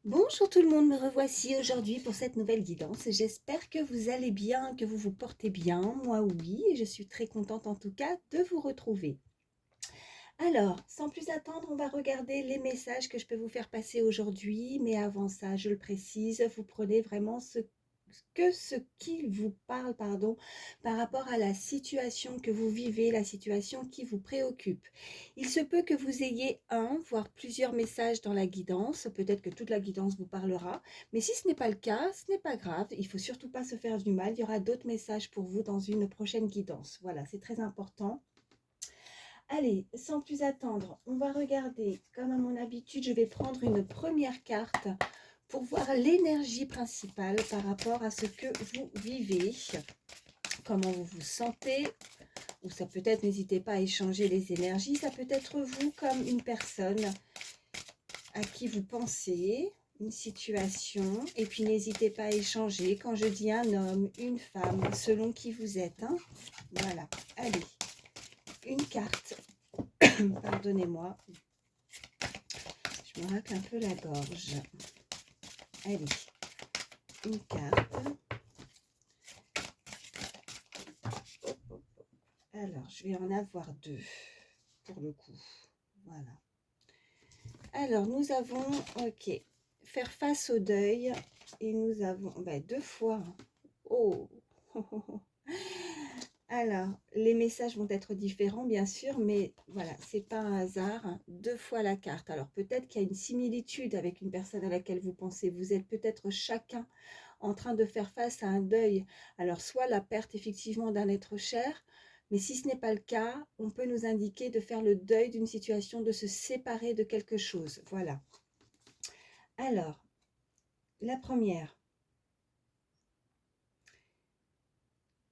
Bonjour tout le monde, me revoici aujourd'hui pour cette nouvelle guidance. J'espère que vous allez bien, que vous vous portez bien. Moi oui, et je suis très contente en tout cas de vous retrouver. Alors, sans plus attendre, on va regarder les messages que je peux vous faire passer aujourd'hui. Mais avant ça, je le précise, vous prenez vraiment ce qui vous parle, pardon, par rapport à la situation que vous vivez, la situation qui vous préoccupe. Il se peut que vous ayez un, voire plusieurs messages dans la guidance. Peut-être que toute la guidance vous parlera. Mais si ce n'est pas le cas, ce n'est pas grave. Il ne faut surtout pas se faire du mal. Il y aura d'autres messages pour vous dans une prochaine guidance. Voilà, c'est très important. Allez, sans plus attendre, on va regarder, comme à mon habitude, je vais prendre une première carte pour voir l'énergie principale par rapport à ce que vous vivez, comment vous vous sentez, ou ça peut être, n'hésitez pas à échanger les énergies, ça peut être vous comme une personne à qui vous pensez, une situation, et puis n'hésitez pas à échanger quand je dis un homme, une femme, selon qui vous êtes. Hein. Voilà, allez, une carte. Pardonnez-moi, je me racle un peu la gorge. Allez, une carte. Alors, je vais en avoir deux pour le coup. Voilà. Alors, nous avons, ok, faire face au deuil. Et nous avons, deux fois. Oh, alors, les messages vont être différents, bien sûr, mais voilà, c'est pas un hasard. Hein. Deux fois la carte. Alors, peut-être qu'il y a une similitude avec une personne à laquelle vous pensez. Vous êtes peut-être chacun en train de faire face à un deuil. Alors, soit la perte effectivement d'un être cher, mais si ce n'est pas le cas, on peut nous indiquer de faire le deuil d'une situation, de se séparer de quelque chose. Voilà. Alors, la première.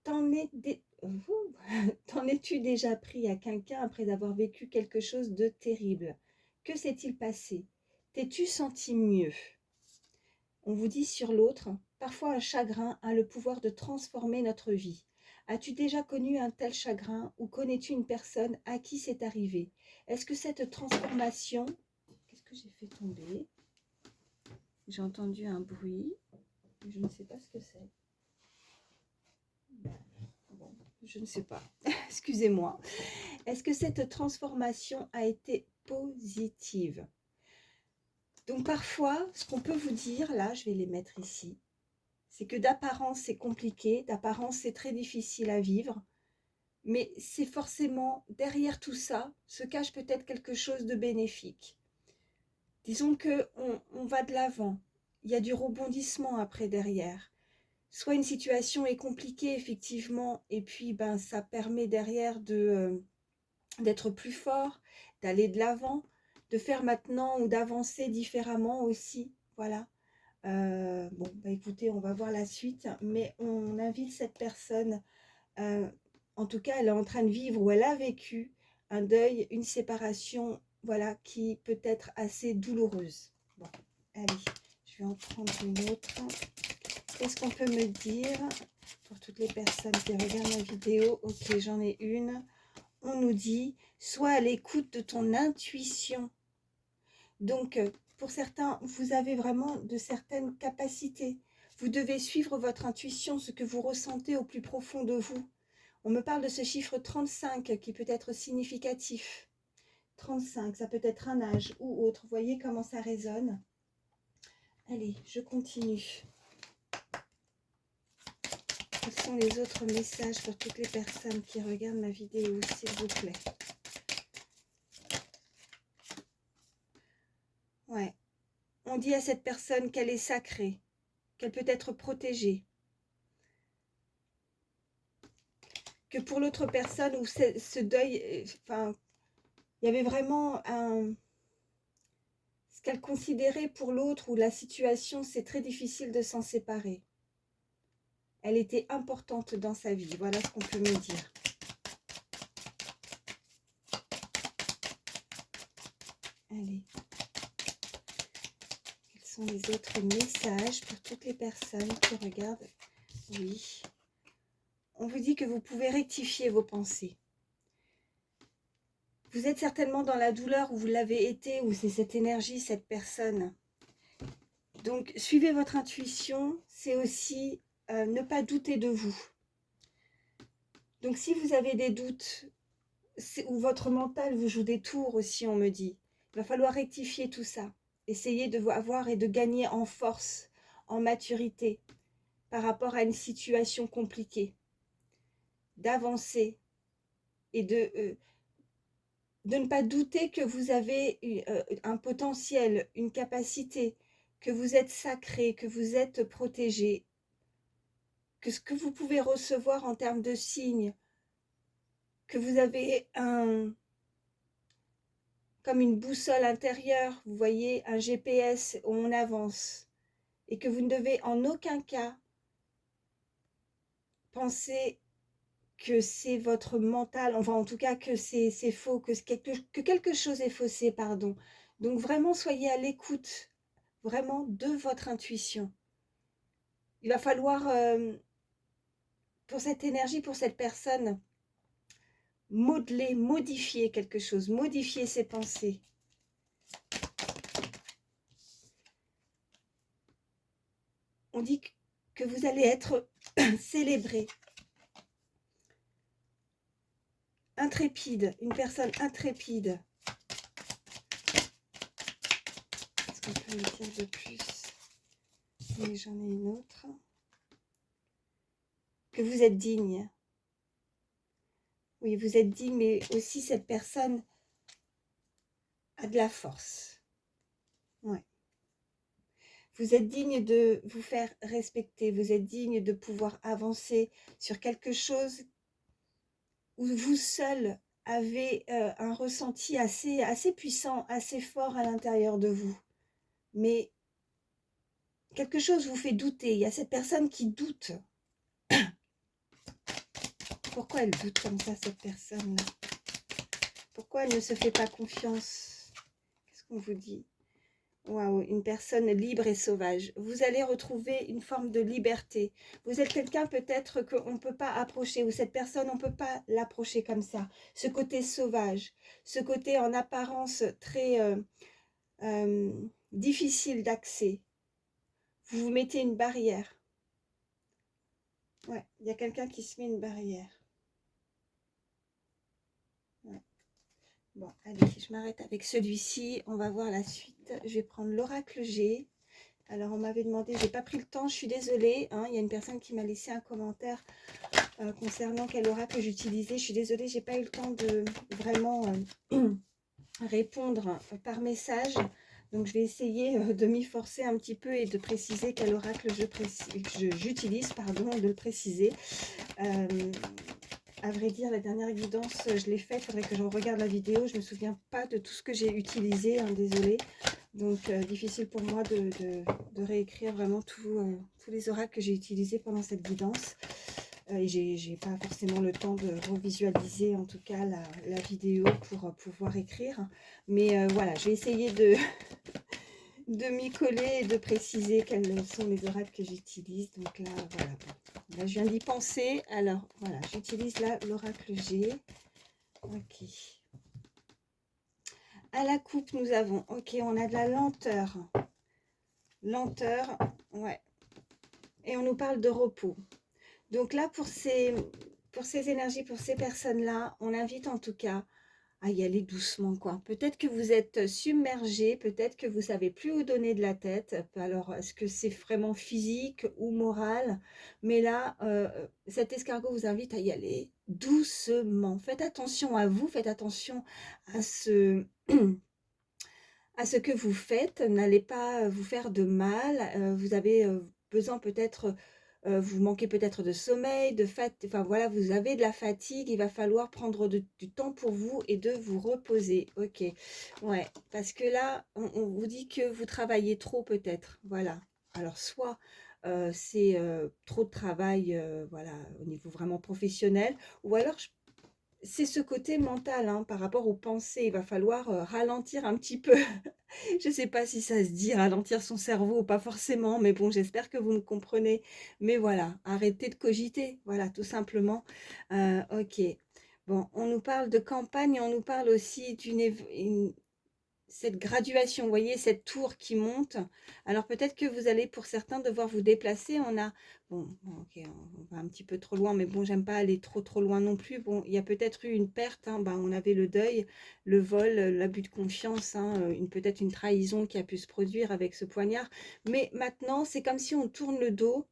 T'en es-tu déjà pris à quelqu'un après avoir vécu quelque chose de terrible? Que s'est-il passé? T'es-tu senti mieux? On vous dit sur l'autre, parfois un chagrin a le pouvoir de transformer notre vie. As-tu déjà connu un tel chagrin ou connais-tu une personne à qui c'est arrivé? Est-ce que cette transformation... Qu'est-ce que j'ai fait tomber? J'ai entendu un bruit, je ne sais pas ce que c'est. Bon, je ne sais pas. Excusez-moi. Est-ce que cette transformation a été positive? Donc parfois, ce qu'on peut vous dire, là, je vais les mettre ici, c'est que d'apparence, c'est compliqué, d'apparence, c'est très difficile à vivre, mais c'est forcément, derrière tout ça, se cache peut-être quelque chose de bénéfique. Disons qu'on va de l'avant, il y a du rebondissement après derrière. Soit une situation est compliquée, effectivement, et puis ça permet derrière d'être plus fort, d'aller de l'avant, de faire maintenant ou d'avancer différemment aussi. Voilà. Bon, écoutez, on va voir la suite, mais on invite cette personne, euh, en tout cas, elle est en train de vivre ou elle a vécu un deuil, une séparation, voilà, qui peut être assez douloureuse. Bon, allez, je vais en prendre une autre. Qu'est-ce qu'on peut me dire pour toutes les personnes qui regardent ma vidéo? Ok, j'en ai une. On nous dit, sois à l'écoute de ton intuition. Donc, pour certains, vous avez vraiment de certaines capacités. Vous devez suivre votre intuition, ce que vous ressentez au plus profond de vous. On me parle de ce chiffre 35 qui peut être significatif. 35, ça peut être un âge ou autre. Vous voyez comment ça résonne? Allez, je continue. Quels sont les autres messages pour toutes les personnes qui regardent ma vidéo, s'il vous plaît? Ouais. On dit à cette personne qu'elle est sacrée, qu'elle peut être protégée. Que pour l'autre personne où ce deuil, enfin, il y avait vraiment ce qu'elle considérait pour l'autre où la situation, c'est très difficile de s'en séparer. Elle était importante dans sa vie, voilà ce qu'on peut me dire. Allez. Quels sont les autres messages pour toutes les personnes qui regardent? Oui. On vous dit que vous pouvez rectifier vos pensées. Vous êtes certainement dans la douleur où vous l'avez été, où c'est cette énergie, cette personne. Donc, suivez votre intuition, c'est aussi ne pas douter de vous. Donc, si vous avez des doutes, ou votre mental vous joue des tours aussi, on me dit, il va falloir rectifier tout ça. Essayez de avoir et de gagner en force, en maturité, par rapport à une situation compliquée. D'avancer et de ne pas douter que vous avez un potentiel, une capacité, que vous êtes sacré, que vous êtes protégé, que ce que vous pouvez recevoir en termes de signes, que vous avez comme une boussole intérieure, vous voyez, un GPS où on avance, et que vous ne devez en aucun cas penser que c'est votre mental, enfin en tout cas que c'est faux, que quelque chose est faussé, pardon. Donc vraiment soyez à l'écoute, vraiment de votre intuition. Il va falloir, pour cette énergie, pour cette personne, modeler, modifier quelque chose, modifier ses pensées. On dit que vous allez être célébré, intrépide, une personne intrépide. Est-ce qu'on peut me dire de plus? Oui, j'en ai une autre. Que vous êtes digne. Oui, vous êtes digne, mais aussi cette personne a de la force. Ouais. Vous êtes digne de vous faire respecter, vous êtes digne de pouvoir avancer sur quelque chose où vous seul avez un ressenti assez puissant, assez fort à l'intérieur de vous. Mais quelque chose vous fait douter, il y a cette personne qui doute. Pourquoi elle doute comme ça, cette personne-là? Pourquoi elle ne se fait pas confiance? Qu'est-ce qu'on vous dit? Waouh, une personne libre et sauvage. Vous allez retrouver une forme de liberté. Vous êtes quelqu'un peut-être qu'on ne peut pas approcher, ou cette personne, on ne peut pas l'approcher comme ça. Ce côté sauvage, ce côté en apparence très difficile d'accès. Vous vous mettez une barrière. Ouais, il y a quelqu'un qui se met une barrière. Ouais. Bon, allez, je m'arrête avec celui-ci. On va voir la suite. Je vais prendre l'oracle G. Alors, on m'avait demandé, j'ai pas pris le temps, je suis désolée. Hein, il y a une personne qui m'a laissé un commentaire concernant quel oracle j'utilisais. Je suis désolée, j'ai pas eu le temps de vraiment répondre par message. Donc, je vais essayer de m'y forcer un petit peu et de préciser quel oracle j'utilise, pardon, de le préciser. À vrai dire, la dernière guidance, je l'ai faite. Il faudrait que je regarde la vidéo. Je ne me souviens pas de tout ce que j'ai utilisé. Hein, désolée. Donc, difficile pour moi de réécrire vraiment tous les oracles que j'ai utilisés pendant cette guidance. Et j'ai pas forcément le temps de revisualiser, en tout cas, la vidéo pour pouvoir écrire. Mais voilà, je vais essayer de m'y coller et de préciser quels sont les oracles que j'utilise. Donc là, voilà. Là, je viens d'y penser. Alors, voilà, j'utilise là l'oracle G. Ok. À la coupe, nous avons, ok, on a de la lenteur. Lenteur, ouais. Et on nous parle de repos. Donc là, pour ces énergies, pour ces personnes-là, on invite en tout cas à y aller doucement, quoi. Peut-être que vous êtes submergé, peut-être que vous ne savez plus où donner de la tête. Alors, est-ce que c'est vraiment physique ou moral? Mais là, cet escargot vous invite à y aller doucement. Faites attention à vous, faites attention à ce... à ce que vous faites, n'allez pas vous faire de mal, vous avez besoin peut-être, vous manquez peut-être de sommeil, enfin voilà, vous avez de la fatigue, il va falloir prendre du temps pour vous et de vous reposer, ok, ouais, parce que là, on vous dit que vous travaillez trop peut-être, voilà, alors soit c'est trop de travail, voilà, au niveau vraiment professionnel, ou alors c'est ce côté mental, hein, par rapport aux pensées. Il va falloir ralentir un petit peu. Je ne sais pas si ça se dit ralentir son cerveau ou pas forcément, mais bon, j'espère que vous me comprenez. Mais voilà, arrêtez de cogiter, voilà, tout simplement. Ok. Bon, on nous parle de campagne, on nous parle aussi cette graduation, vous voyez, cette tour qui monte. Alors peut-être que vous allez, pour certains, devoir vous déplacer. On a, bon, ok, on va un petit peu trop loin, mais bon, j'aime pas aller trop loin non plus. Bon, il y a peut-être eu une perte, hein, ben, on avait le deuil, le vol, l'abus de confiance, hein, peut-être une trahison qui a pu se produire avec ce poignard. Mais maintenant, c'est comme si on tourne le dos.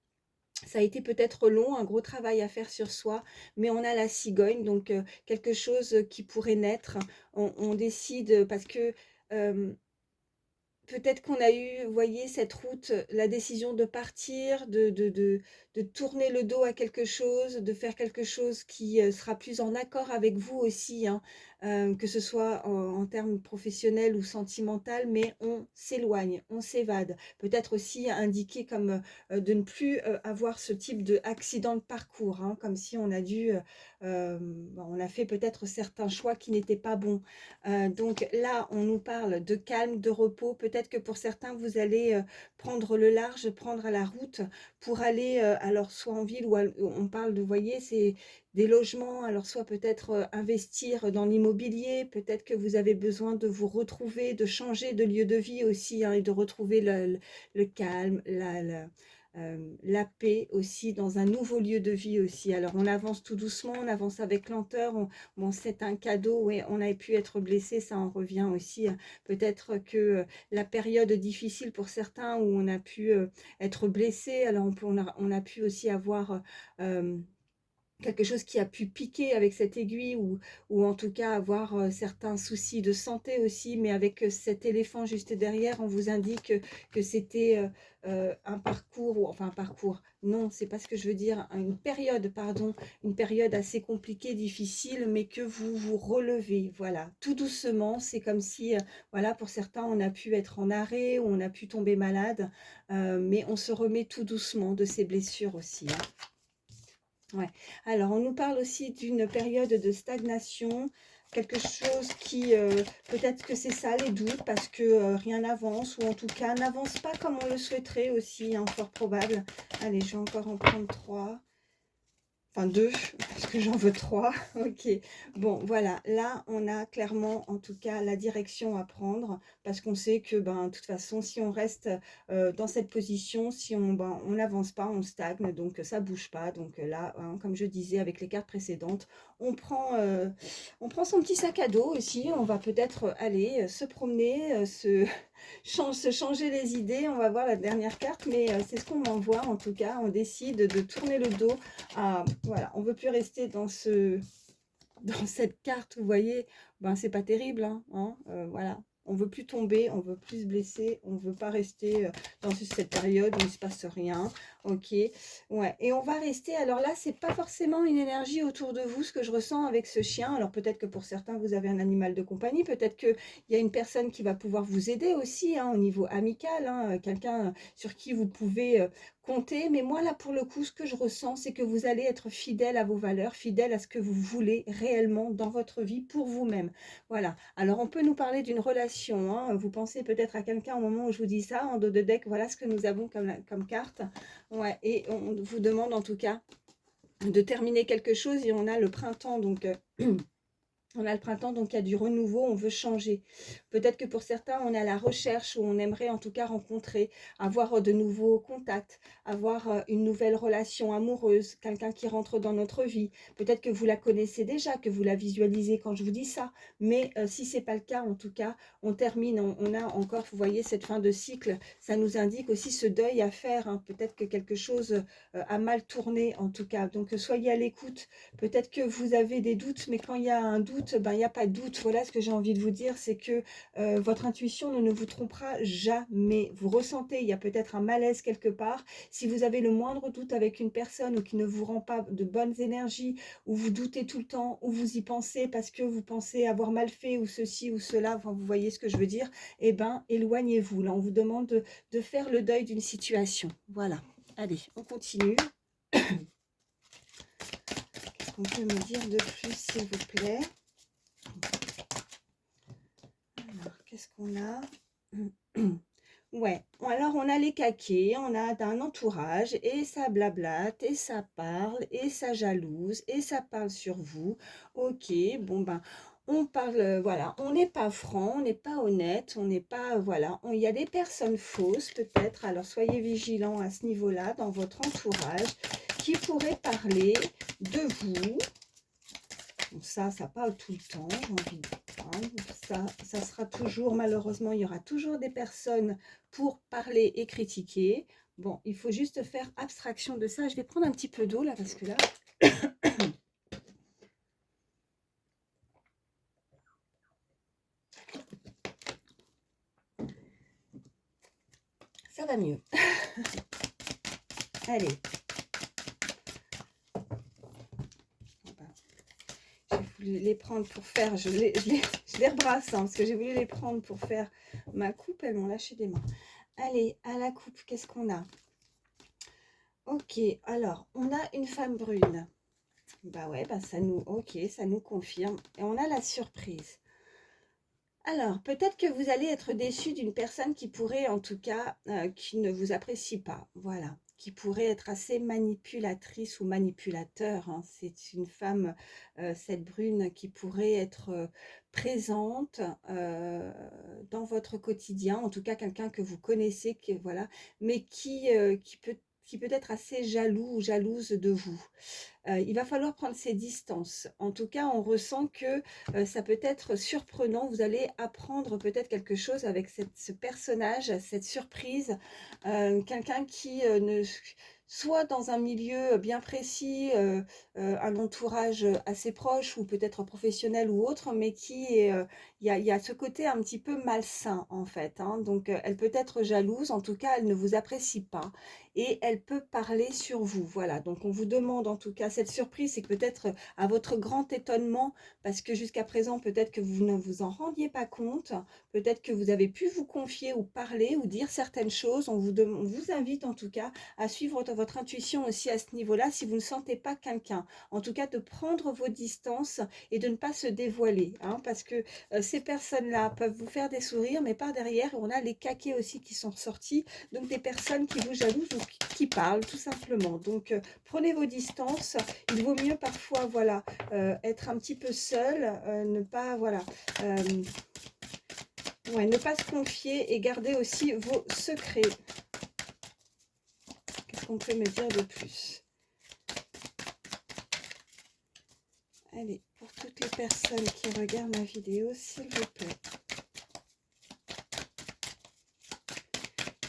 Ça a été peut-être long, un gros travail à faire sur soi, mais on a la cigogne, donc quelque chose qui pourrait naître. On décide parce que peut-être qu'on a eu, vous voyez, cette route, la décision de partir, de tourner le dos à quelque chose, de faire quelque chose qui sera plus en accord avec vous aussi, hein, que ce soit en termes professionnels ou sentimental, mais on s'éloigne, on s'évade. Peut-être aussi indiqué comme de ne plus avoir ce type d'accident de parcours, hein, comme si on a dû, on a fait peut-être certains choix qui n'étaient pas bons. Donc là, on nous parle de calme, de repos. Peut-être que pour certains, vous allez prendre le large, prendre la route pour aller, alors soit en ville ou on parle de, vous voyez, c'est des logements, alors soit peut-être investir dans l'immobilier, peut-être que vous avez besoin de vous retrouver, de changer de lieu de vie aussi, hein, et de retrouver le calme, la paix aussi dans un nouveau lieu de vie aussi. Alors on avance tout doucement, on avance avec lenteur. Bon, c'est un cadeau, ouais, on a pu être blessé, ça en revient aussi. Peut-être que la période difficile pour certains où on a pu être blessé, alors on a pu aussi avoir quelque chose qui a pu piquer avec cette aiguille ou en tout cas avoir certains soucis de santé aussi, mais avec cet éléphant juste derrière, on vous indique que c'était un parcours, ou enfin un parcours, non, c'est pas ce que je veux dire, une période, pardon, une période assez compliquée, difficile, mais que vous vous relevez, voilà, tout doucement, c'est comme si, voilà, pour certains, on a pu être en arrêt, ou on a pu tomber malade, mais on se remet tout doucement de ces blessures aussi, hein. Ouais. Alors, on nous parle aussi d'une période de stagnation, quelque chose qui, peut-être que c'est ça les doutes, parce que rien n'avance, ou en tout cas n'avance pas comme on le souhaiterait aussi, hein, fort probable. Allez, je vais encore en prendre 3. Enfin 2, parce que j'en veux 3. Ok. Bon, voilà. Là, on a clairement, en tout cas, la direction à prendre, parce qu'on sait que, ben, de toute façon, si on reste dans cette position, si on n'avance pas, on stagne, donc ça bouge pas. Donc là, hein, comme je disais avec les cartes précédentes, on prend son petit sac à dos aussi. On va peut-être aller se promener, se changer les idées. On va voir la dernière carte, mais c'est ce qu'on m'envoie. En tout cas, on décide de tourner le dos. Voilà, on veut plus rester dans cette carte, vous voyez, ben c'est pas terrible, hein, voilà. On veut plus tomber, on veut plus se blesser, on veut pas rester dans cette période où il se passe rien, ok. Ouais, et on va rester, alors là, c'est pas forcément une énergie autour de vous, ce que je ressens avec ce chien. Alors peut-être que pour certains, vous avez un animal de compagnie, peut-être qu'il y a une personne qui va pouvoir vous aider aussi, hein, au niveau amical, hein, quelqu'un sur qui vous pouvez compter. Mais moi, là, pour le coup, ce que je ressens, c'est que vous allez être fidèle à vos valeurs, fidèle à ce que vous voulez réellement dans votre vie pour vous-même. Voilà. Alors, on peut nous parler d'une relation, hein. Vous pensez peut-être à quelqu'un au moment où je vous dis ça, en dos de deck, voilà ce que nous avons comme carte. Ouais, et on vous demande en tout cas de terminer quelque chose, et on a le printemps, donc on a le printemps, donc il y a du renouveau, on veut changer. Peut-être que pour certains, on est à la recherche, ou on aimerait en tout cas rencontrer, avoir de nouveaux contacts, avoir une nouvelle relation amoureuse, quelqu'un qui rentre dans notre vie. Peut-être que vous la connaissez déjà, que vous la visualisez quand je vous dis ça, mais si ce n'est pas le cas, en tout cas, on termine, on a encore, vous voyez, cette fin de cycle, ça nous indique aussi ce deuil à faire, hein. Peut-être que quelque chose a mal tourné, en tout cas. Donc, soyez à l'écoute. Peut-être que vous avez des doutes, mais quand il y a un doute, ben, il n'y a pas de doute. Voilà ce que j'ai envie de vous dire, c'est que votre intuition ne vous trompera jamais. Vous ressentez, il y a peut-être un malaise quelque part. Si vous avez le moindre doute avec une personne, ou qui ne vous rend pas de bonnes énergies, ou vous doutez tout le temps, ou vous y pensez parce que vous pensez avoir mal fait, ou ceci ou cela, enfin, vous voyez ce que je veux dire, eh bien, éloignez-vous. Là, on vous demande de faire le deuil d'une situation. Voilà. Allez, on continue. Qu'est-ce qu'on peut me dire de plus, s'il vous plaît? Alors, qu'est-ce qu'on a? Ouais, alors on a les caquets, on a un entourage, et ça blablate, et ça parle, et ça jalouse, et ça parle sur vous. Ok, bon ben, on parle, voilà, on n'est pas franc, on n'est pas honnête, on n'est pas, voilà, il y a des personnes fausses peut-être, alors soyez vigilants à ce niveau-là dans votre entourage qui pourraient parler de vous. Donc ça parle tout le temps, j'ai envie de dire. Ça sera toujours, malheureusement, il y aura toujours des personnes pour parler et critiquer. Bon, il faut juste faire abstraction de ça. Je vais prendre un petit peu d'eau là, parce que là... ça va mieux. Allez. J'ai voulu les prendre pour faire... Je les rebrasse, hein, parce que j'ai voulu les prendre pour faire ma coupe. Elles m'ont lâché des mains. Allez, à la coupe, qu'est-ce qu'on a? Ok, alors, on a une femme brune. Bah ouais, bah ça nous, ok, ça nous confirme. Et on a la surprise. Alors, peut-être que vous allez être déçu d'une personne qui pourrait, en tout cas, qui ne vous apprécie pas. Voilà, qui pourrait être assez manipulatrice ou manipulateur, hein. C'est une femme, cette brune, qui pourrait être présente dans votre quotidien. En tout cas, quelqu'un que vous connaissez, voilà, mais qui peut être assez jaloux ou jalouse de vous. Il va falloir prendre ses distances. En tout cas, on ressent que ça peut être surprenant. Vous allez apprendre peut-être quelque chose avec ce personnage, cette surprise. Quelqu'un qui ne soit dans un milieu bien précis, un entourage assez proche ou peut-être professionnel ou autre, mais qui est, il y a ce côté un petit peu malsain en fait, hein. Donc, elle peut être jalouse, en tout cas, elle ne vous apprécie pas et elle peut parler sur vous. Voilà, donc on vous demande en tout cas, cette surprise, c'est que peut-être à votre grand étonnement, parce que jusqu'à présent, peut-être que vous ne vous en rendiez pas compte, peut-être que vous avez pu vous confier ou parler ou dire certaines choses. On vous invite en tout cas à suivre votre intuition aussi à ce niveau-là, si vous ne sentez pas quelqu'un. En tout cas, de prendre vos distances et de ne pas se dévoiler, hein, parce que ces personnes-là peuvent vous faire des sourires, mais par derrière, on a les caquets aussi qui sont sortis, donc des personnes qui vous jalousent ou qui parlent tout simplement. Donc, prenez vos distances. Il vaut mieux parfois, voilà, être un petit peu seul, ne pas, voilà, ouais, ne pas se confier et garder aussi vos secrets. Qu'est-ce qu'on peut me dire de plus? Allez, pour toutes les personnes qui regardent ma vidéo, s'il vous plaît.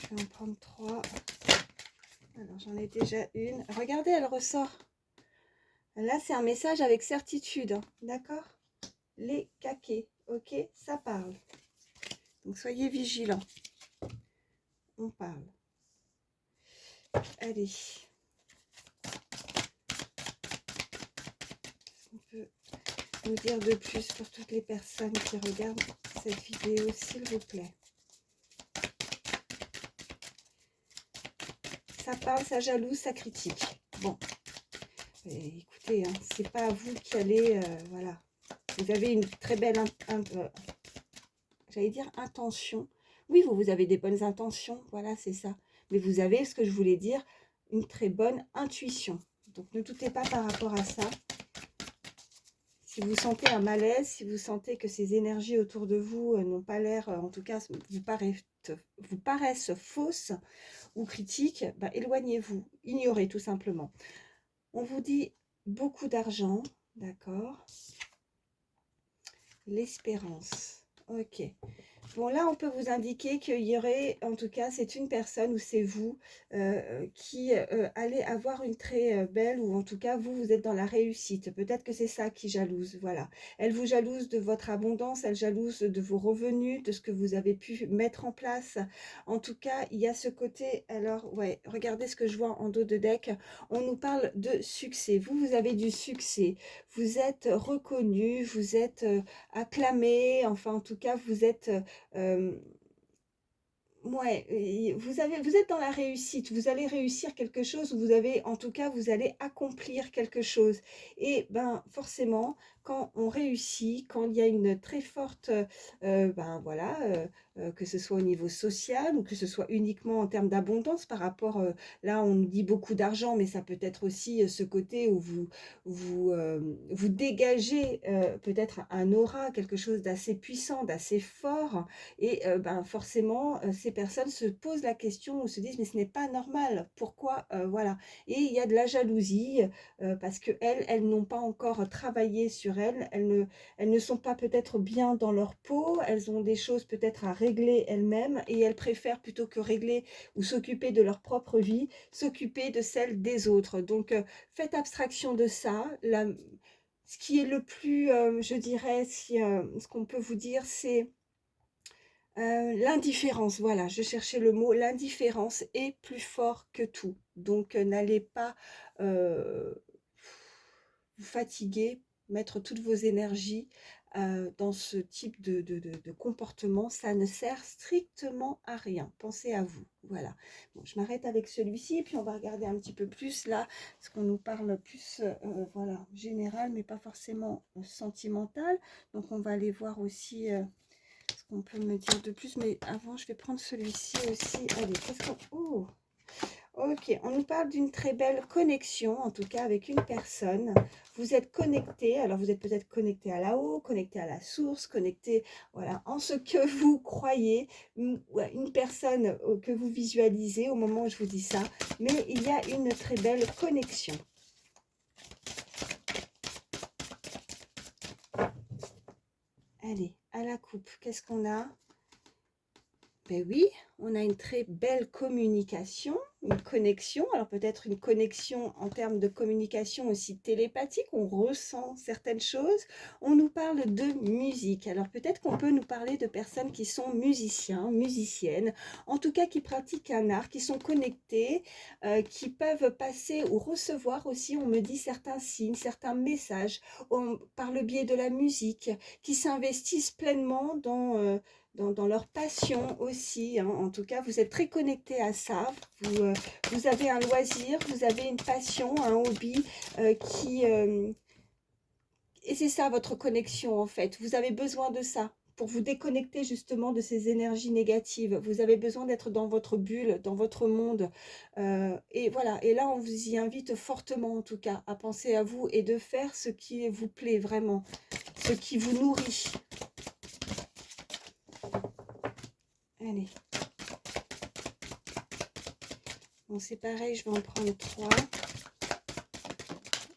Je vais en prendre 3. Alors, j'en ai déjà une. Regardez, elle ressort. Là, c'est un message avec certitude, hein, d'accord? Les caquets, ok? Ça parle. Donc, soyez vigilants. On parle. Allez. On peut nous dire de plus pour toutes les personnes qui regardent cette vidéo, s'il vous plaît? Ça parle, ça jalouse, ça critique. Bon, écoutez, hein, c'est pas à vous qui allez, voilà. Vous avez une très belle, j'allais dire intention. Oui, vous avez des bonnes intentions, voilà, c'est ça. Mais vous avez, ce que je voulais dire, une très bonne intuition. Donc, ne doutez pas par rapport à ça. Si vous sentez un malaise, si vous sentez que ces énergies autour de vous n'ont pas l'air, en tout cas, vous paraissent fausses ou critiques, bah, éloignez-vous, ignorez tout simplement. On vous dit beaucoup d'argent, d'accord? L'espérance, ok. Bon, là, on peut vous indiquer qu'il y aurait, en tout cas, c'est une personne ou c'est vous qui allez avoir une très belle, ou en tout cas, vous êtes dans la réussite. Peut-être que c'est ça qui jalouse, voilà. Elle vous jalouse de votre abondance, elle jalouse de vos revenus, de ce que vous avez pu mettre en place. En tout cas, il y a ce côté, alors, ouais, regardez ce que je vois en dos de deck. On nous parle de succès. Vous avez du succès. Vous êtes reconnu, vous êtes acclamé, enfin, en tout cas, vous êtes... Ouais, et vous êtes dans la réussite, vous allez réussir quelque chose, ou vous avez, en tout cas, vous allez accomplir quelque chose. Et ben, forcément, quand on réussit, quand il y a une très forte, ben voilà, que ce soit au niveau social ou que ce soit uniquement en termes d'abondance par rapport, là, on nous dit beaucoup d'argent, mais ça peut être aussi ce côté où vous dégagez peut-être un aura, quelque chose d'assez puissant, d'assez fort, et ben, forcément, ces personnes se posent la question ou se disent: «Mais ce n'est pas normal, pourquoi?» Voilà, et il y a de la jalousie, parce qu'elles n'ont pas encore travaillé sur elles. Elles ne sont pas peut-être bien dans leur peau, elles ont des choses peut-être à régler elles-mêmes, et elles préfèrent, plutôt que régler ou s'occuper de leur propre vie, s'occuper de celle des autres. Donc faites abstraction de ça. Ce qui est le plus, je dirais, ce qu'on peut vous dire, c'est l'indifférence, voilà, je cherchais le mot. L'indifférence est plus fort que tout. Donc, n'allez pas vous fatiguer, mettre toutes vos énergies dans ce type de comportement. Ça ne sert strictement à rien. Pensez à vous. Voilà. Bon, je m'arrête avec celui-ci, puis on va regarder un petit peu plus là, parce qu'on nous parle plus, voilà, général, mais pas forcément sentimental. Donc, on va aller voir aussi ce qu'on peut me dire de plus, mais avant, je vais prendre celui-ci aussi. Allez, qu'est-ce qu'on... Oh, ok, on nous parle d'une très belle connexion, en tout cas avec une personne. Vous êtes connecté, alors vous êtes peut-être connecté à là-haut, connecté à la source, connecté, voilà, en ce que vous croyez. Ouais, une personne que vous visualisez au moment où je vous dis ça, mais il y a une très belle connexion. Allez, à la coupe, qu'est-ce qu'on a? Ben oui, on a une très belle communication, une connexion. Alors peut-être une connexion en termes de communication aussi télépathique, on ressent certaines choses. On nous parle de musique. Alors peut-être qu'on peut nous parler de personnes qui sont musiciens, musiciennes, en tout cas qui pratiquent un art, qui sont connectés, qui peuvent passer ou recevoir aussi, on me dit, certains signes, certains messages par le biais de la musique, qui s'investissent pleinement dans leur passion aussi, hein. En tout cas, vous êtes très connecté à ça. Vous avez un loisir, vous avez une passion, un hobby et c'est ça votre connexion en fait. Vous avez besoin de ça pour vous déconnecter justement de ces énergies négatives. Vous avez besoin d'être dans votre bulle, dans votre monde. Et voilà, et là on vous y invite fortement en tout cas à penser à vous et de faire ce qui vous plaît vraiment, ce qui vous nourrit. Allez. Bon, c'est pareil, je vais en prendre 3.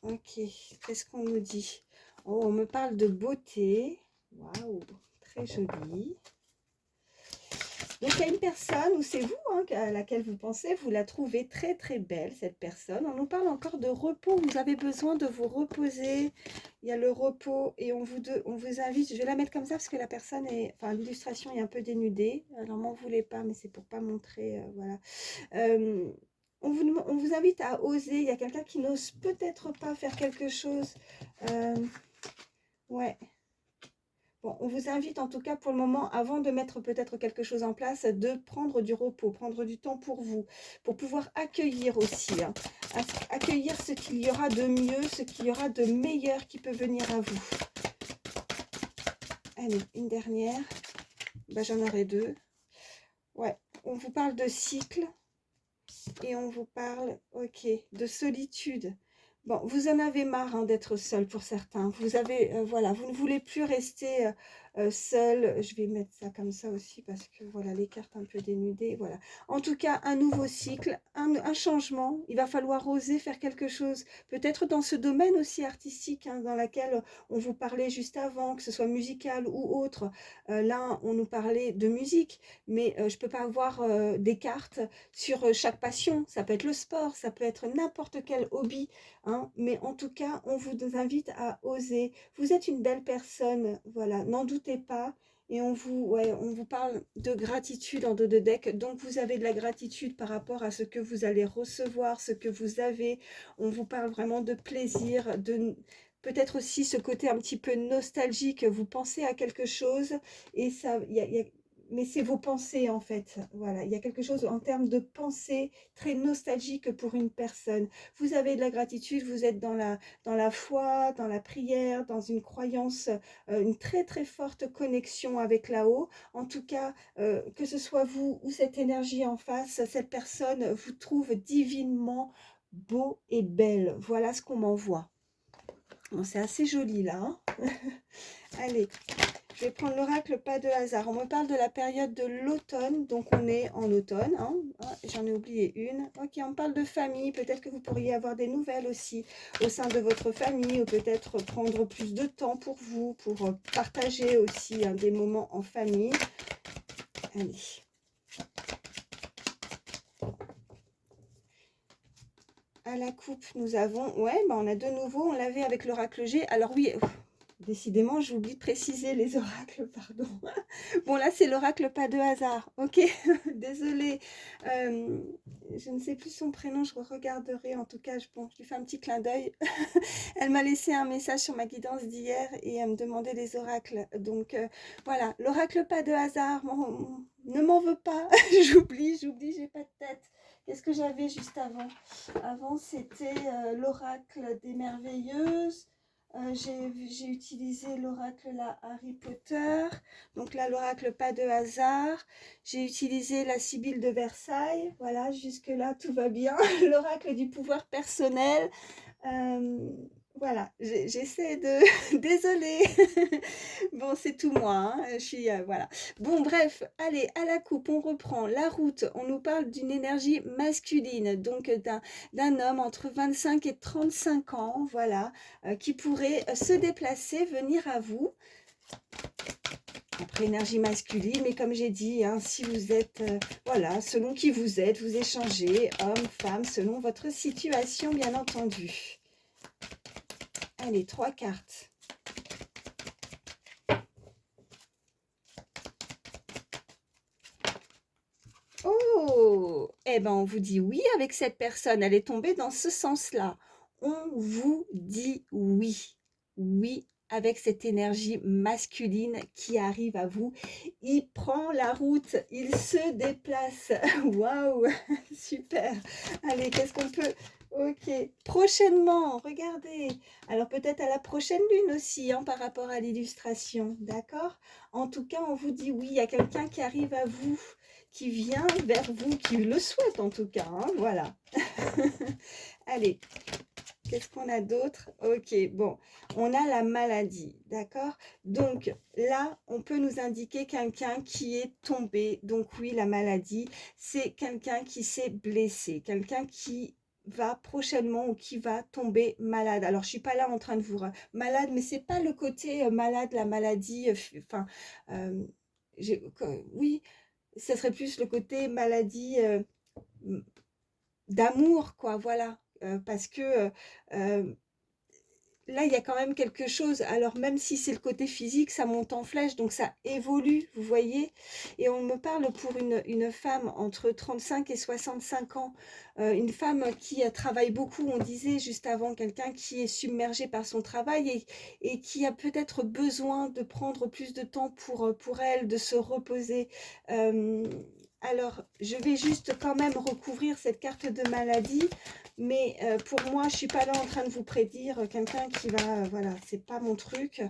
Ok, qu'est-ce qu'on nous dit? Oh, on me parle de beauté. Waouh, très joli. Donc, il y a une personne, ou c'est vous hein, à laquelle vous pensez, vous la trouvez très très belle, cette personne. On nous parle encore de repos, vous avez besoin de vous reposer. Il y a le repos et on vous invite, je vais la mettre comme ça parce que la personne est, enfin l'illustration est un peu dénudée. Alors, m'en voulez pas, mais c'est pour pas montrer, voilà. On vous invite à oser. Il y a quelqu'un qui n'ose peut-être pas faire quelque chose. Ouais. Bon, on vous invite en tout cas pour le moment, avant de mettre peut-être quelque chose en place, de prendre du repos, prendre du temps pour vous, pour pouvoir accueillir aussi, hein. Accueillir ce qu'il y aura de mieux, ce qu'il y aura de meilleur qui peut venir à vous. Allez, une dernière. Ben, j'en aurai 2. Ouais, on vous parle de cycle. Et on vous parle, ok, de solitude. Bon, vous en avez marre hein, d'être seul pour certains. Vous avez, voilà, vous ne voulez plus rester seul. Je vais mettre ça comme ça aussi parce que voilà, les cartes un peu dénudées. Voilà. En tout cas, un nouveau cycle, un changement. Il va falloir oser faire quelque chose. Peut-être dans ce domaine aussi artistique hein, dans lequel on vous parlait juste avant, que ce soit musical ou autre. Là, on nous parlait de musique, mais je ne peux pas avoir des cartes sur chaque passion. Ça peut être le sport, ça peut être n'importe quel hobby. Hein, mais en tout cas, on vous invite à oser. Vous êtes une belle personne, voilà, n'en doutez pas. Et on vous parle de gratitude en dos de deck. Donc, vous avez de la gratitude par rapport à ce que vous allez recevoir, ce que vous avez. On vous parle vraiment de plaisir, de peut-être aussi ce côté un petit peu nostalgique. Vous pensez à quelque chose et ça, mais c'est vos pensées en fait. Voilà, il y a quelque chose en termes de pensée très nostalgique pour une personne. Vous avez de la gratitude, vous êtes dans la foi, dans la prière, dans une croyance, une très très forte connexion avec là-haut. En tout cas, que ce soit vous ou cette énergie en face, cette personne vous trouve divinement beau et belle. Voilà ce qu'on m'envoie. Bon, c'est assez joli là, hein. Allez, je vais prendre l'oracle pas de hasard. On me parle de la période de l'automne, donc on est en automne, hein. Ah, j'en ai oublié une. Ok, on me parle de famille, peut-être que vous pourriez avoir des nouvelles aussi au sein de votre famille, ou peut-être prendre plus de temps pour vous, pour partager aussi hein, des moments en famille. Allez. À la coupe, nous avons, ouais, bah on a de nouveau, on l'avait avec l'oracle G. Alors oui, décidément, j'oublie de préciser les oracles, pardon. Bon, là, c'est l'oracle pas de hasard, ok. Désolée. Je ne sais plus son prénom, je regarderai. En tout cas, bon, je lui fais un petit clin d'œil. Elle m'a laissé un message sur ma guidance d'hier et elle me demandait les oracles. Donc, voilà, l'oracle pas de hasard. Ne m'en veux pas. j'oublie, j'ai pas de tête. Qu'est-ce que j'avais juste avant? Avant, c'était l'oracle des merveilleuses. J'ai utilisé l'oracle là Harry Potter, donc là l'oracle pas de hasard. J'ai utilisé la Sibylle de Versailles, voilà, jusque là tout va bien. L'oracle du pouvoir personnel. Voilà, j'essaie de... Désolée. Bon, c'est tout moi, hein. Je suis... voilà. Bon, bref, allez, à la coupe, on reprend. La route, on nous parle d'une énergie masculine, donc d'un homme entre 25 et 35 ans, voilà, qui pourrait se déplacer, venir à vous. Après, énergie masculine, mais comme j'ai dit, hein, si vous êtes, voilà, selon qui vous êtes, vous échangez, homme, femme, selon votre situation, bien entendu. Allez, 3 cartes. Oh, eh ben on vous dit oui avec cette personne, elle est tombée dans ce sens-là. On vous dit oui. Oui avec cette énergie masculine qui arrive à vous. Il prend la route, il se déplace. Waouh, super. Allez, qu'est-ce qu'on peut... Ok, prochainement, regardez. Alors peut-être à la prochaine lune aussi, hein, par rapport à l'illustration, d'accord? En tout cas, on vous dit oui, il y a quelqu'un qui arrive à vous, qui vient vers vous, qui le souhaite en tout cas, hein, voilà. Allez, qu'est-ce qu'on a d'autre? Ok, bon, on a la maladie, d'accord? Donc là, on peut nous indiquer quelqu'un qui est tombé. Donc oui, la maladie, c'est quelqu'un qui s'est blessé, quelqu'un qui va prochainement ou qui va tomber malade. Alors, je suis pas là en train de vous... Malade, mais c'est pas le côté malade, la maladie, enfin... oui, ça serait plus le côté maladie d'amour, quoi, voilà. Parce que là, il y a quand même quelque chose. Alors, même si c'est le côté physique, ça monte en flèche, donc ça évolue, vous voyez. Et on me parle pour une femme entre 35 et 65 ans, une femme qui travaille beaucoup, on disait juste avant, quelqu'un qui est submergé par son travail et qui a peut-être besoin de prendre plus de temps pour elle, de se reposer. Alors, je vais juste quand même recouvrir cette carte de maladie. Mais pour moi, je ne suis pas là en train de vous prédire quelqu'un qui va... voilà, c'est pas mon truc.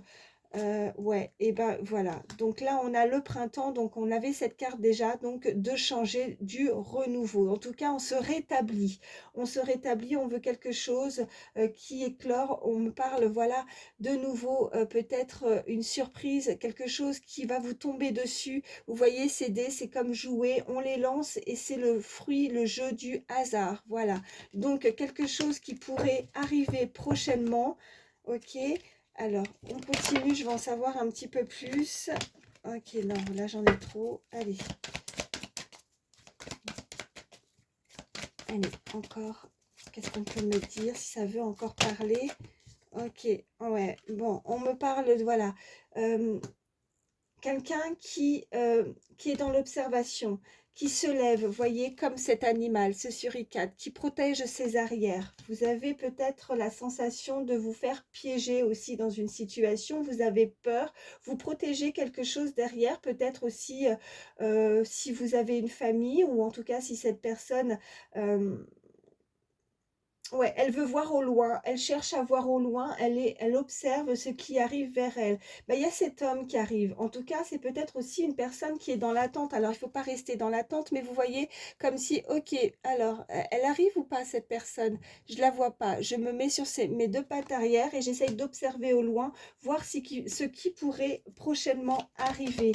Ouais, et ben voilà. Donc là, on a le printemps, donc on avait cette carte déjà, donc de changer, du renouveau. En tout cas, on se rétablit. On se rétablit, on veut quelque chose qui éclore. On me parle, voilà, de nouveau, peut-être une surprise, quelque chose qui va vous tomber dessus. Vous voyez, ces dés, c'est comme jouer, on les lance et c'est le fruit, le jeu du hasard. Voilà. Donc, quelque chose qui pourrait arriver prochainement. Ok. Alors, on continue, je vais en savoir un petit peu plus. Ok, non, là j'en ai trop. Allez. Allez, encore. Qu'est-ce qu'on peut me dire si ça veut encore parler? Ok, ouais. Bon, on me parle de, voilà, quelqu'un qui est dans l'observation, qui se lève, vous voyez, comme cet animal, ce suricate, qui protège ses arrières. Vous avez peut-être la sensation de vous faire piéger aussi dans une situation, vous avez peur, vous protégez quelque chose derrière, peut-être aussi si vous avez une famille, ou en tout cas si cette personne... ouais, elle veut voir au loin, elle cherche à voir au loin, elle observe ce qui arrive vers elle. Ben, il y a cet homme qui arrive. En tout cas, c'est peut-être aussi une personne qui est dans l'attente. Alors, il ne faut pas rester dans l'attente, mais vous voyez, comme si, ok, alors, elle arrive ou pas, cette personne? Je ne la vois pas. Je me mets sur mes deux pattes arrière et j'essaye d'observer au loin, voir ce qui pourrait prochainement arriver.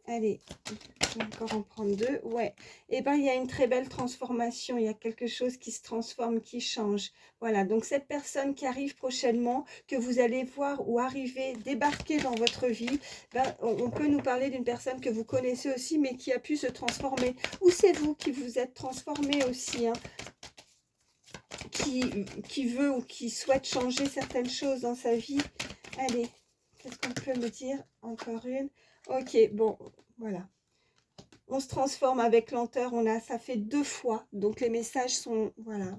Allez, je vais encore en prendre deux. Ouais. Et ben, il y a une très belle transformation. Il y a quelque chose qui se transforme, qui change. Voilà. Donc, cette personne qui arrive prochainement, que vous allez voir ou arriver, débarquer dans votre vie, ben, on peut nous parler d'une personne que vous connaissez aussi, mais qui a pu se transformer. Ou c'est vous qui vous êtes transformé aussi, hein, qui veut ou qui souhaite changer certaines choses dans sa vie. Allez, qu'est-ce qu'on peut me dire? Encore une. Ok, bon, voilà. On se transforme avec lenteur, ça fait 2 fois, donc les messages sont, voilà,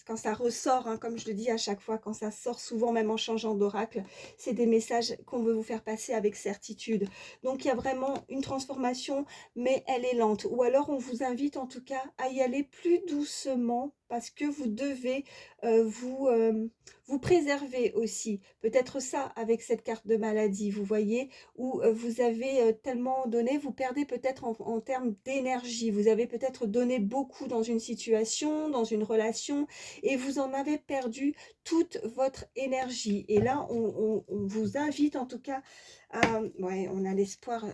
quand ça ressort, hein, comme je le dis à chaque fois, quand ça sort souvent, même en changeant d'oracle, c'est des messages qu'on veut vous faire passer avec certitude. Donc il y a vraiment une transformation, mais elle est lente. Ou alors on vous invite en tout cas à y aller plus doucement, parce que vous devez vous préserver aussi. Peut-être ça avec cette carte de maladie, vous voyez, où vous avez tellement donné, vous perdez peut-être en termes d'énergie. Vous avez peut-être donné beaucoup dans une situation, dans une relation, et vous en avez perdu toute votre énergie. Et là, on vous invite en tout cas à... Ouais, on a l'espoir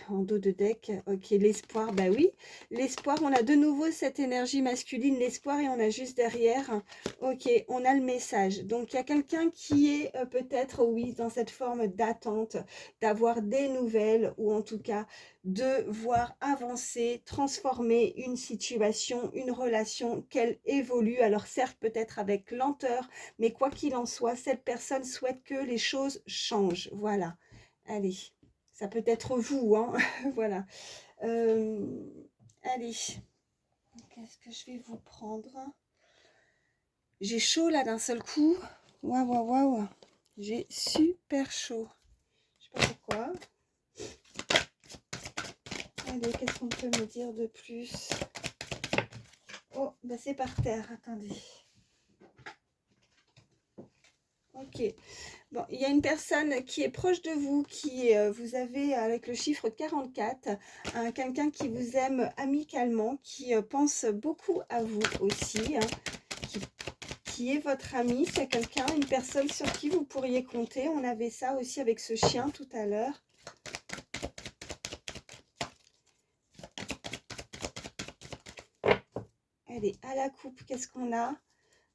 en dos de deck. Ok, l'espoir, bah oui. L'espoir, on a de nouveau cette énergie masculine, l'espoir, et on a juste derrière, ok, on a le message. Donc, il y a quelqu'un qui est peut-être, oui, dans cette forme d'attente, d'avoir des nouvelles, ou en tout cas de voir avancer, transformer une situation, une relation, qu'elle évolue. Alors certes, peut-être avec lenteur, mais quoi qu'il en soit, cette personne souhaite que les choses changent. Voilà. Allez, ça peut être vous, hein. Voilà. Allez, qu'est-ce que je vais vous prendre? J'ai chaud là d'un seul coup. Waouh, waouh, waouh. J'ai super chaud. Je sais pas pourquoi. Allez, qu'est-ce qu'on peut me dire de plus? Oh, bah c'est par terre, attendez. Ok. Bon, il y a une personne qui est proche de vous, qui vous avez avec le chiffre 44, quelqu'un qui vous aime amicalement, qui pense beaucoup à vous aussi, hein, qui est votre ami. C'est quelqu'un, une personne sur qui vous pourriez compter. On avait ça aussi avec ce chien tout à l'heure. Allez, à la coupe, qu'est-ce qu'on a?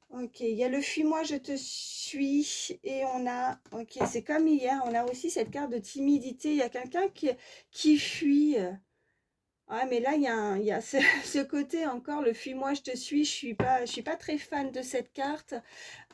Ok, il y a le fuis-moi, je te suis. Et on a, ok, c'est comme hier, on a aussi cette carte de timidité. Il y a quelqu'un qui fuit. Ah, mais là, il y a ce côté encore, le fuis-moi, je te suis. Je suis pas très fan de cette carte.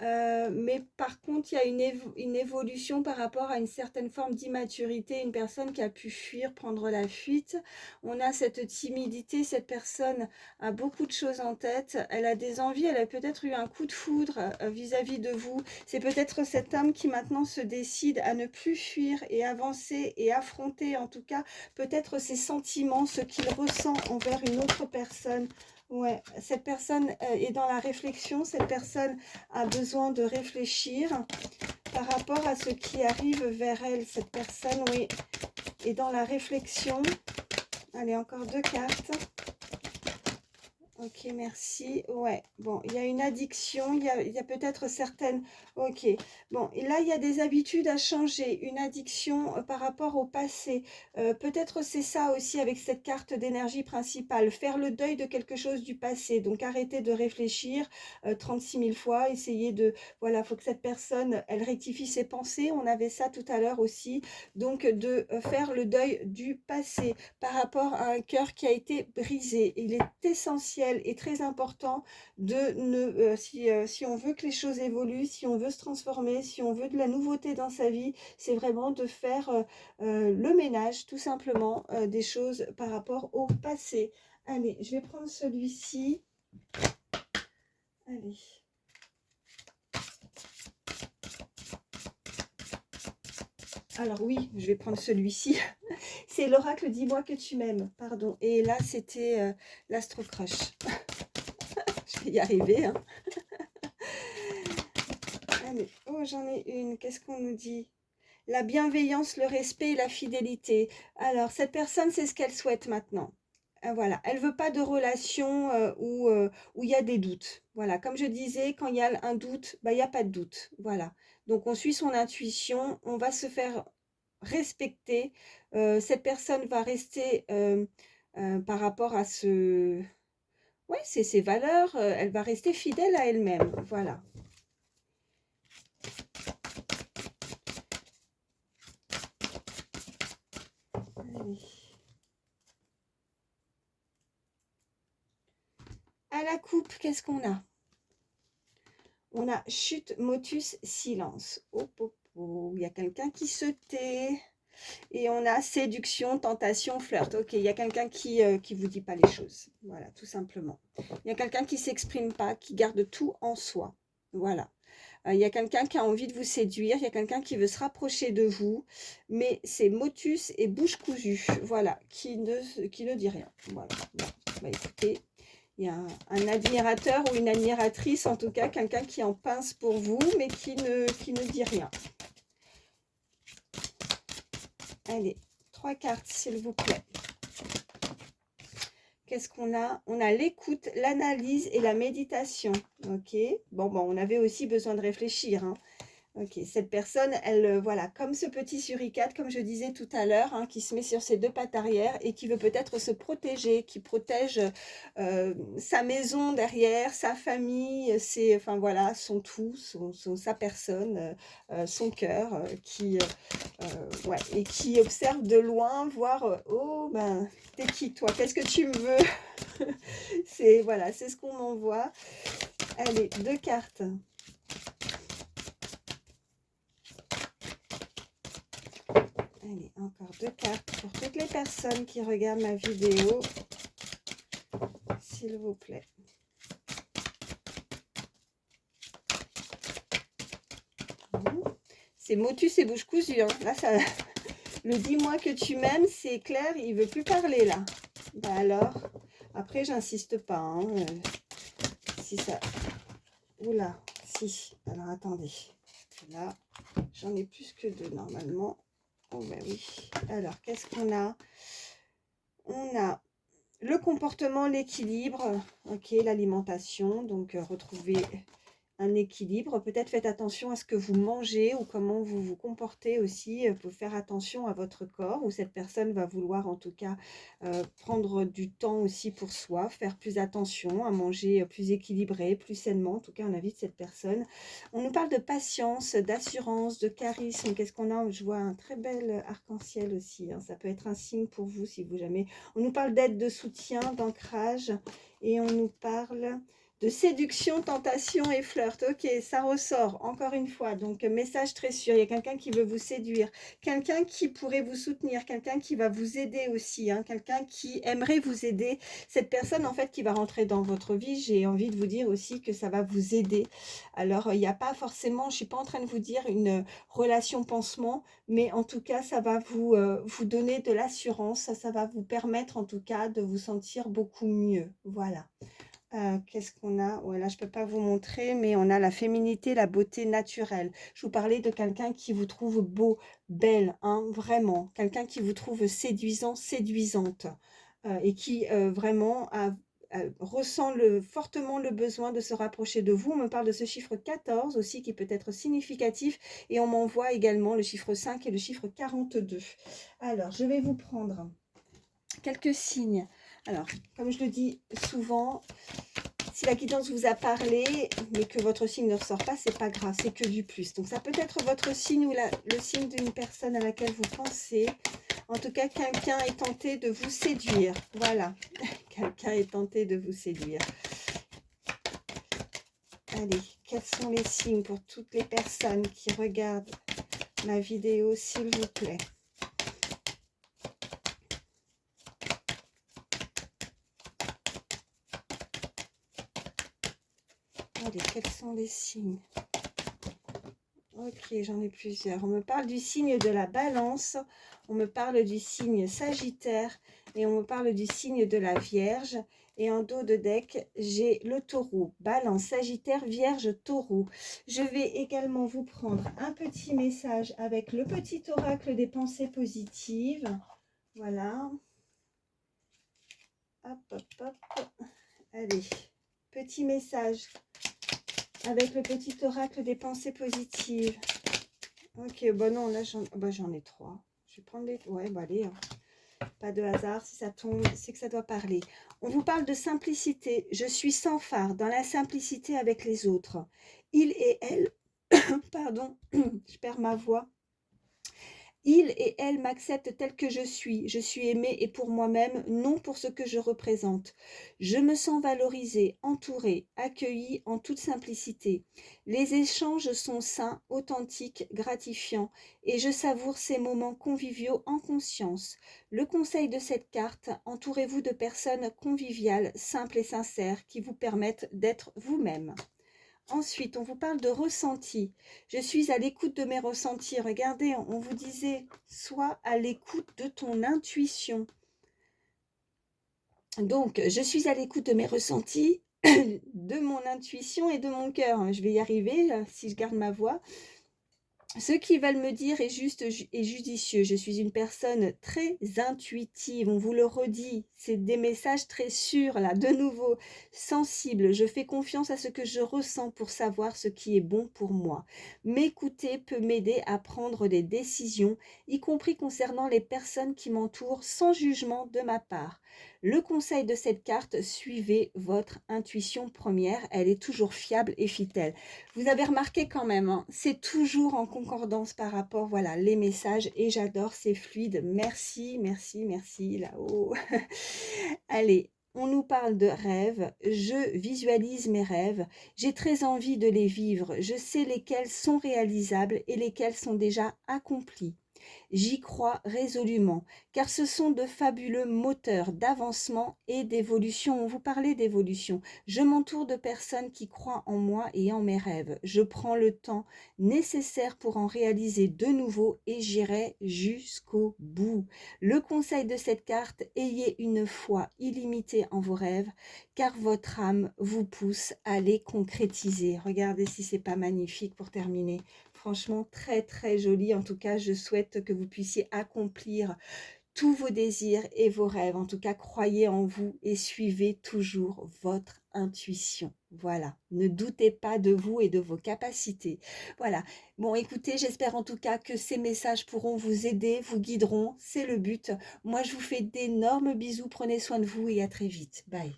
Mais par contre, il y a une évolution par rapport à une certaine forme d'immaturité, une personne qui a pu fuir, prendre la fuite. On a cette timidité, cette personne a beaucoup de choses en tête, elle a des envies, elle a peut-être eu un coup de foudre vis-à-vis de vous. C'est peut-être cet homme qui maintenant se décide à ne plus fuir et avancer et affronter en tout cas peut-être ses sentiments, ce qu'il ressent envers une autre personne. Ouais, cette personne est dans la réflexion, cette personne a besoin de réfléchir par rapport à ce qui arrive vers elle. Cette personne, oui, est dans la réflexion. Allez, encore 2 cartes. Ok, merci. Ouais, bon, il y a une addiction, il y a peut-être certaines... Ok, bon, et là, il y a des habitudes à changer, une addiction par rapport au passé. Peut-être c'est ça aussi avec cette carte d'énergie principale, faire le deuil de quelque chose du passé. Donc, arrêter de réfléchir 36 000 fois, essayer de... Voilà, il faut que cette personne, elle rectifie ses pensées. On avait ça tout à l'heure aussi. Donc, de faire le deuil du passé par rapport à un cœur qui a été brisé. Il est essentiel essentiel et très important de si on veut que les choses évoluent, si on veut se transformer, si on veut de la nouveauté dans sa vie, c'est vraiment de faire le ménage, tout simplement, des choses par rapport au passé. Allez, je vais prendre celui-ci. Allez. Alors oui, je vais prendre celui-ci. C'est l'oracle Dis-moi que tu m'aimes, pardon. Et là, c'était l'Astro Crush. Je vais y arriver. Hein. Allez, oh, j'en ai une. Qu'est-ce qu'on nous dit? La bienveillance, le respect et la fidélité. Alors, cette personne, c'est ce qu'elle souhaite maintenant. Voilà, elle veut pas de relation où il y a des doutes. Voilà, comme je disais, quand il y a un doute, bah, il n'y a pas de doute. Voilà, donc on suit son intuition, on va se faire respecter. Cette personne va rester par rapport à ouais, c'est ses valeurs, elle va rester fidèle à elle-même. Voilà. Allez. À la coupe, qu'est-ce qu'on a? On a chute, motus, silence. Oh, oh, oh. Il y a quelqu'un qui se tait. Et on a séduction, tentation, flirt. Ok, il y a quelqu'un qui vous dit pas les choses. Voilà, tout simplement. Il y a quelqu'un qui s'exprime pas, qui garde tout en soi. Voilà. Il y a quelqu'un qui a envie de vous séduire. Il y a quelqu'un qui veut se rapprocher de vous. Mais c'est motus et bouche cousue. Voilà, qui ne dit rien. Voilà. Bon, bah, écoutez. Il y a un admirateur ou une admiratrice, en tout cas, quelqu'un qui en pince pour vous, mais qui ne dit rien. Allez, 3 cartes, s'il vous plaît. Qu'est-ce qu'on a? On a l'écoute, l'analyse et la méditation. Ok. Bon, on avait aussi besoin de réfléchir. Hein. Ok, cette personne, elle, voilà, comme ce petit suricate, comme je disais tout à l'heure, hein, qui se met sur ses 2 pattes arrière et qui veut peut-être se protéger, qui protège sa maison derrière, sa famille, enfin voilà, son tout, sa personne, son cœur, ouais, et qui observe de loin, voir, oh ben, t'es qui toi? Qu'est-ce que tu me veux? Voilà, c'est ce qu'on m'envoie. Allez, 2 cartes. Allez, encore 2 cartes pour toutes les personnes qui regardent ma vidéo, s'il vous plaît. C'est motus et bouche cousue. Hein. Là, ça, le dis-moi que tu m'aimes, c'est clair, il veut plus parler là. Bah alors, après, j'insiste pas. Hein. Si ça... Oula, si. Alors, attendez. Là, j'en ai plus que 2 normalement. Oh ben oui. Alors, qu'est-ce qu'on a? On a le comportement, l'équilibre, ok, l'alimentation, donc retrouver un équilibre. Peut-être faites attention à ce que vous mangez ou comment vous vous comportez aussi pour faire attention à votre corps, où cette personne va vouloir en tout cas prendre du temps aussi pour soi, faire plus attention à manger plus équilibré, plus sainement. En tout cas, on invite cette personne. On nous parle de patience, d'assurance, de charisme. Qu'est-ce qu'on a? Je vois un très bel arc-en-ciel aussi. Hein. Ça peut être un signe pour vous si vous jamais... On nous parle d'aide, de soutien, d'ancrage et on nous parle... de séduction, tentation et flirt. Ok, ça ressort encore une fois. Donc, message très sûr. Il y a quelqu'un qui veut vous séduire. Quelqu'un qui pourrait vous soutenir. Quelqu'un qui va vous aider aussi. Hein, quelqu'un qui aimerait vous aider. Cette personne, en fait, qui va rentrer dans votre vie, j'ai envie de vous dire aussi que ça va vous aider. Alors, il n'y a pas forcément, je ne suis pas en train de vous dire une relation pansement, mais en tout cas, ça va vous donner de l'assurance. Ça va vous permettre, en tout cas, de vous sentir beaucoup mieux. Voilà. Qu'est-ce qu'on a? Ouais, là, je ne peux pas vous montrer, mais on a la féminité, la beauté naturelle. Je vous parlais de quelqu'un qui vous trouve beau, belle, hein, vraiment. Quelqu'un qui vous trouve séduisant, séduisante. Et qui vraiment ressent fortement le besoin de se rapprocher de vous. On me parle de ce chiffre 14 aussi, qui peut être significatif. Et on m'envoie également le chiffre 5 et le chiffre 42. Alors, je vais vous prendre quelques signes. Alors, comme je le dis souvent, si la guidance vous a parlé, mais que votre signe ne ressort pas, c'est pas grave, c'est que du plus. Donc, ça peut être votre signe ou le signe d'une personne à laquelle vous pensez. En tout cas, quelqu'un est tenté de vous séduire. Voilà. quelqu'un est tenté de vous séduire. Allez, quels sont les signes pour toutes les personnes qui regardent ma vidéo, s'il vous plaît? Allez, quels sont les signes? Ok, j'en ai plusieurs. On me parle du signe de la Balance, on me parle du signe Sagittaire et on me parle du signe de la Vierge. Et en dos de deck, j'ai le Taureau. Balance, Sagittaire, Vierge, Taureau. Je vais également vous prendre un petit message avec le petit oracle des pensées positives. Voilà. Hop, hop, hop. Allez, petit message avec le petit oracle des pensées positives. Ok, bon non, là j'en ai 3. Je vais prendre les... Ouais, bah allez, hein. Pas de hasard, si ça tombe, c'est que ça doit parler. On vous parle de simplicité. Je suis sans phare, dans la simplicité avec les autres. Il et elle, pardon, je perds ma voix. Il et elle m'acceptent tel que je suis. Je suis aimée et pour moi-même, non pour ce que je représente. Je me sens valorisée, entourée, accueillie en toute simplicité. Les échanges sont sains, authentiques, gratifiants et je savoure ces moments conviviaux en conscience. Le conseil de cette carte, entourez-vous de personnes conviviales, simples et sincères qui vous permettent d'être vous-même. Ensuite, on vous parle de ressenti. Je suis à l'écoute de mes ressentis. Regardez, on vous disait, sois à l'écoute de ton intuition. Donc, je suis à l'écoute de mes ressentis, de mon intuition et de mon cœur. Je vais y arriver si je garde ma voix. Ce qu'ils veulent me dire est juste et judicieux. Je suis une personne très intuitive, on vous le redit. C'est des messages très sûrs, là, de nouveau, sensibles. Je fais confiance à ce que je ressens pour savoir ce qui est bon pour moi. M'écouter peut m'aider à prendre des décisions, y compris concernant les personnes qui m'entourent, sans jugement de ma part. Le conseil de cette carte, suivez votre intuition première. Elle est toujours fiable et fidèle. Vous avez remarqué quand même, hein, c'est toujours en concordance par rapport, voilà, les messages. Et j'adore, c'est fluide. Merci, merci, merci, là-haut. Allez, on nous parle de rêves. Je visualise mes rêves. J'ai très envie de les vivre. Je sais lesquels sont réalisables et lesquels sont déjà accomplis. J'y crois résolument, car ce sont de fabuleux moteurs d'avancement et d'évolution. On vous parlait d'évolution. Je m'entoure de personnes qui croient en moi et en mes rêves. Je prends le temps nécessaire pour en réaliser de nouveaux et j'irai jusqu'au bout. Le conseil de cette carte, ayez une foi illimitée en vos rêves, car votre âme vous pousse à les concrétiser. Regardez si c'est pas magnifique pour terminer. Franchement, très très joli. En tout cas, je souhaite que vous puissiez accomplir tous vos désirs et vos rêves. En tout cas, croyez en vous et suivez toujours votre intuition. Voilà, ne doutez pas de vous et de vos capacités. Voilà, bon écoutez, j'espère en tout cas que ces messages pourront vous aider, vous guideront. C'est le but. Moi, je vous fais d'énormes bisous. Prenez soin de vous et à très vite. Bye.